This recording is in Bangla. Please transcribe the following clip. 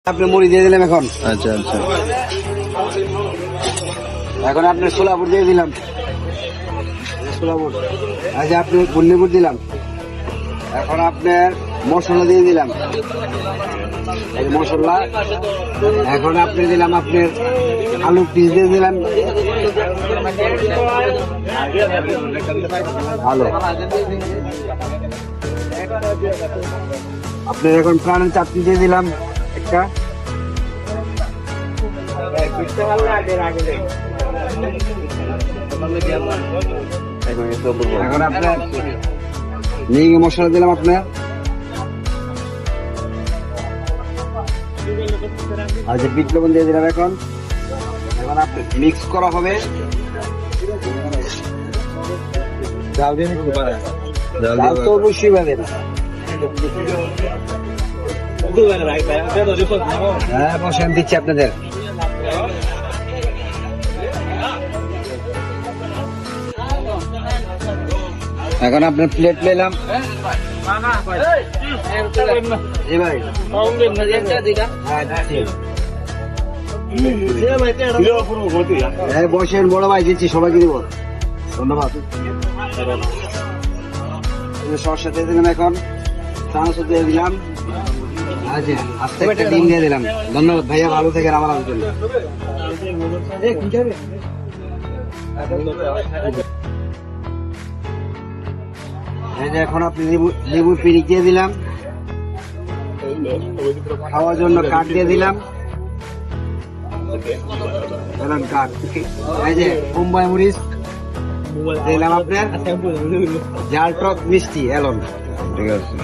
আপনি মুড়ি দিয়ে দিলাম এখন। আচ্ছা আচ্ছা এখন আপনার সোলাপুর দিয়ে দিলাম, সোলাপুর। আচ্ছা আপনি বন্যপুর দিলাম। এখন আপনার মশলা দিয়ে দিলাম, এই মশলা। এখন আপনি দিলাম আপনার আলু পিস দিয়ে দিলাম, ভালো। আপনার এখন প্রাণের চাটনি দিয়ে দিলাম একটা। এখন আপনার মিহি মশলা দিলাম আপনার। আর যে বিট লবণ দিয়ে দিলাম এখন। এখন আপনি মিক্স করা হবে। ডাল দিয়ে নিতে পারে, ডাল তো অবশ্যই পাবেন। হ্যাঁ বসেন, দিচ্ছি আপনাদের। এখন আপনার প্লেট নিলাম। বসেন, বড় ভাই দিচ্ছি, সবাইকে দিব। ধন্যবাদ। সরষে দিয়ে দিলাম এখন, চানাচ দিয়ে দিলাম। আচ্ছা আস্তে একটা ডিম দিয়ে দিলাম। ধন্যবাদ ভাইয়া, ভালো থেকে আমার জন্য। এখন আপনি লেবু পিড়ি দিয়ে দিলাম, খাওয়ার জন্য কাঠ দিয়ে দিলাম। কাঠ, এই যে বোম্বাই মরিচ দিলাম আপনার, জাল টক মিষ্টি এলন। ঠিক আছে।